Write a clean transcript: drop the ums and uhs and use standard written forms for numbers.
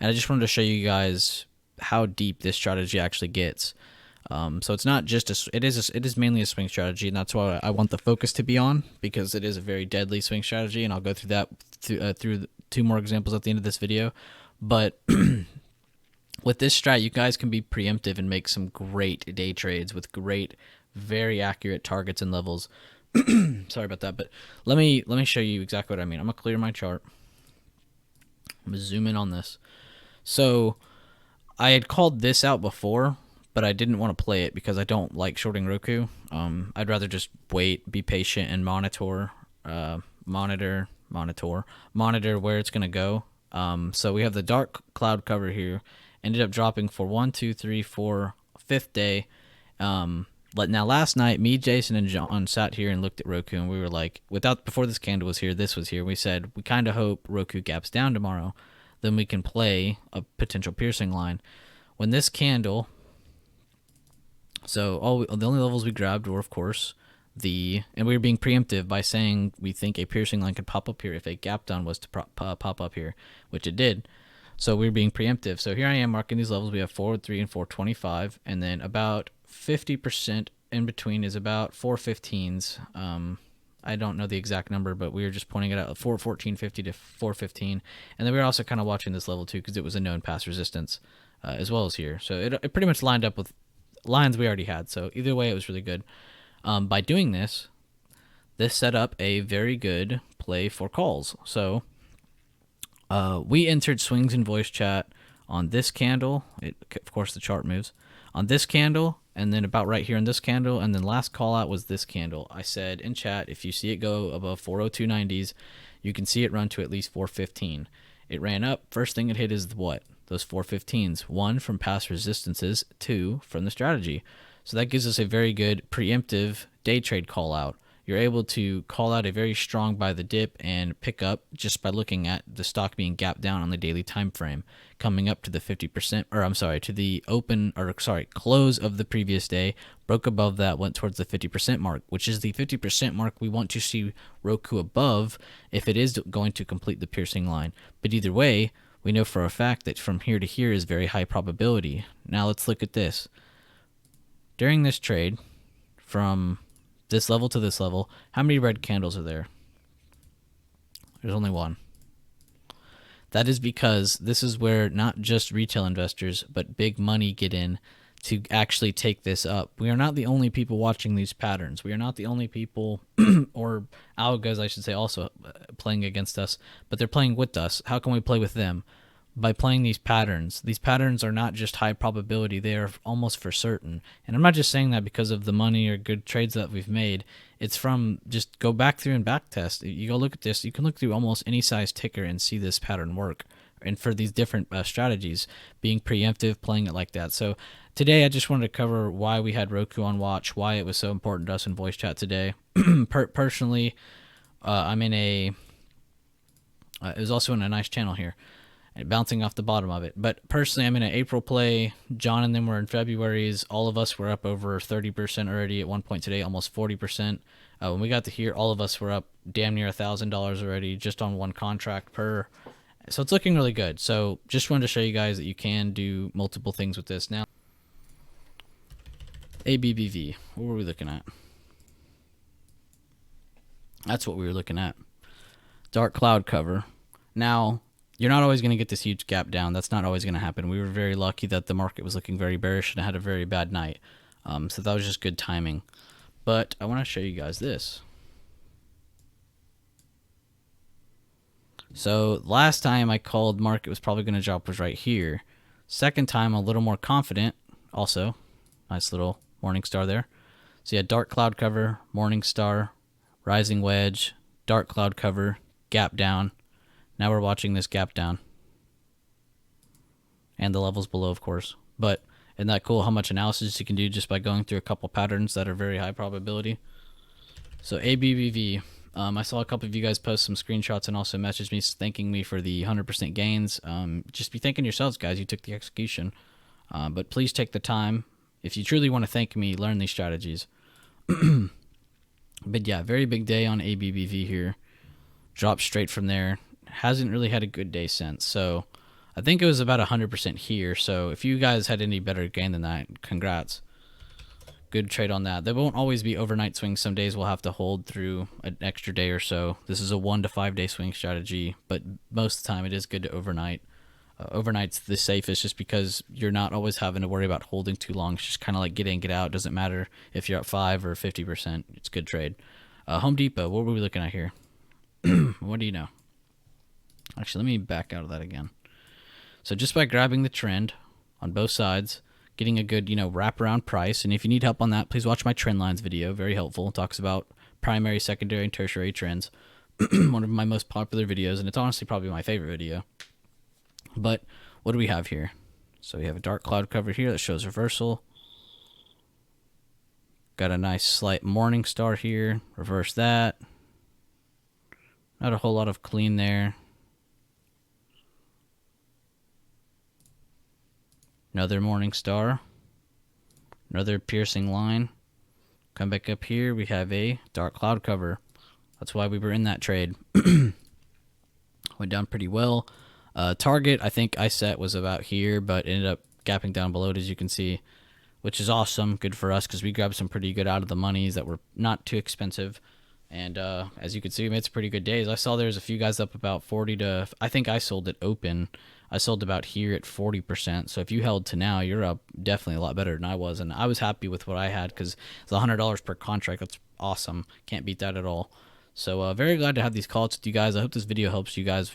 and I just wanted to show you guys how deep this strategy actually gets. So it's not just it is mainly a swing strategy, and that's why I want the focus to be on, because it is a very deadly swing strategy, and I'll go through that through two more examples at the end of this video. But with this strat, you guys can be preemptive and make some great day trades with great, very accurate targets and levels. Sorry about that, but let me show you exactly what I mean. I'm gonna clear my chart. I'm gonna zoom in on this. So I had called this out before, but I didn't want to play it because I don't like shorting Roku. I'd rather just wait, be patient, and monitor where it's gonna go. So we have the dark cloud cover here. Ended up dropping for 1, 2, 3, 4, fifth day. But now last night, me, Jason, and John sat here and looked at Roku, and we were like, before this candle was here, this was here. We said we kind of hope Roku gaps down tomorrow, then we can play a potential piercing line. When this candle, so the only levels we grabbed were, of course, and we were being preemptive by saying we think a piercing line could pop up here if a gap down was to pop up here, which it did. So we were being preemptive. So here I am marking these levels. We have 403 and 425, and then about 50% in between is about 415s. I don't know the exact number, but we were just pointing it out, 414.50 to 415. And then we were also kind of watching this level too, because it was a known pass resistance as well as here. So it pretty much lined up with lines we already had. So either way, it was really good. By doing this set up a very good play for calls. So we entered swings in voice chat on this candle. Of course, the chart moves on this candle, and then about right here in this candle, and then last call out was this candle. I said in chat, if you see it go above 402.90s, you can see it run to at least 415. It ran up. First thing it hit is what? Those 415s. 1 from past resistances, 2 from the strategy. So that gives us a very good preemptive day trade call out. You're able to call out a very strong buy the dip and pick up just by looking at the stock being gapped down on the daily time frame, coming up to the 50%, or I'm sorry, to the close of the previous day, broke above that, went towards the 50% mark, which is the 50% mark we want to see Roku above if it is going to complete the piercing line. But either way, we know for a fact that from here to here is very high probability. Now let's look at this. During this trade, from this level to this level, how many red candles are there? There's only one. That is because this is where not just retail investors, but big money get in to actually take this up. We are not the only people watching these patterns. We are not the only people, or algos, I should say, also playing against us, but they're playing with us. How can we play with them? By playing these patterns. These patterns are not just high probability, they are almost for certain. And I'm not just saying that because of the money or good trades that we've made. It's from just go back through and back test. You go look at this, you can look through almost any size ticker and see this pattern work. And for these different strategies, being preemptive, playing it like that. So today I just wanted to cover why we had Roku on watch, why it was so important to us in voice chat today. Personally, I'm in it was also in a nice channel here, bouncing off the bottom of it. But personally, I'm in an April play. John and them were in February's. All of us were up over 30% already at one point today, almost 40%. When we got to here, all of us were up damn near $1,000 already just on one contract per. So it's looking really good. So just wanted to show you guys that you can do multiple things with this. Now, ABBV, what were we looking at? That's what we were looking at. Dark cloud cover. Now, you're not always going to get this huge gap down. That's not always going to happen. We were very lucky that the market was looking very bearish and had a very bad night. So that was just good timing. But I want to show you guys this. So last time I called market was probably going to drop was right here. Second time, a little more confident. Also, nice little morning star there. So you had dark cloud cover, morning star, rising wedge, dark cloud cover, gap down. Now we're watching this gap down. And the levels below, of course. But isn't that cool how much analysis you can do just by going through a couple patterns that are very high probability? So ABBV, I saw a couple of you guys post some screenshots and also message me thanking me for the 100% gains. Just be thanking yourselves, guys. You took the execution. But please take the time. If you truly want to thank me, learn these strategies. But yeah, very big day on ABBV here. Dropped straight from there. Hasn't really had a good day since. So I think it was about 100% here. So if you guys had any better gain than that, congrats. Good trade on that. They won't always be overnight swings. Some days we'll have to hold through an extra day or so. This is a 1 to 5 day swing strategy, but most of the time it is good to overnight. Overnight's the safest just because you're not always having to worry about holding too long. It's just kind of like get in, get out. Doesn't matter if you're at 5 or 50%. It's a good trade. Home Depot, what were we looking at here? What do you know? Actually, let me back out of that again. So just by grabbing the trend on both sides, getting a good, wraparound price. And if you need help on that, please watch my trend lines video. Very helpful. It talks about primary, secondary, and tertiary trends. One of my most popular videos, and it's honestly probably my favorite video. But what do we have here? So we have a dark cloud cover here that shows reversal. Got a nice slight morning star here. Reverse that. Not a whole lot of clean there. Another morning star. Another piercing line. Come back up here. We have a dark cloud cover. That's why we were in that trade. Went down pretty well. Target, I think I set was about here, but ended up gapping down below it, as you can see, which is awesome. Good for us because we grabbed some pretty good out of the monies that were not too expensive. And as you can see, we made some pretty good days. I saw there's a few guys up about 40 to, I think I sold it open. I sold about here at 40%. So if you held to now, you're up definitely a lot better than I was. And I was happy with what I had because it's $100 per contract. That's awesome. Can't beat that at all. So very glad to have these calls with you guys. I hope this video helps you guys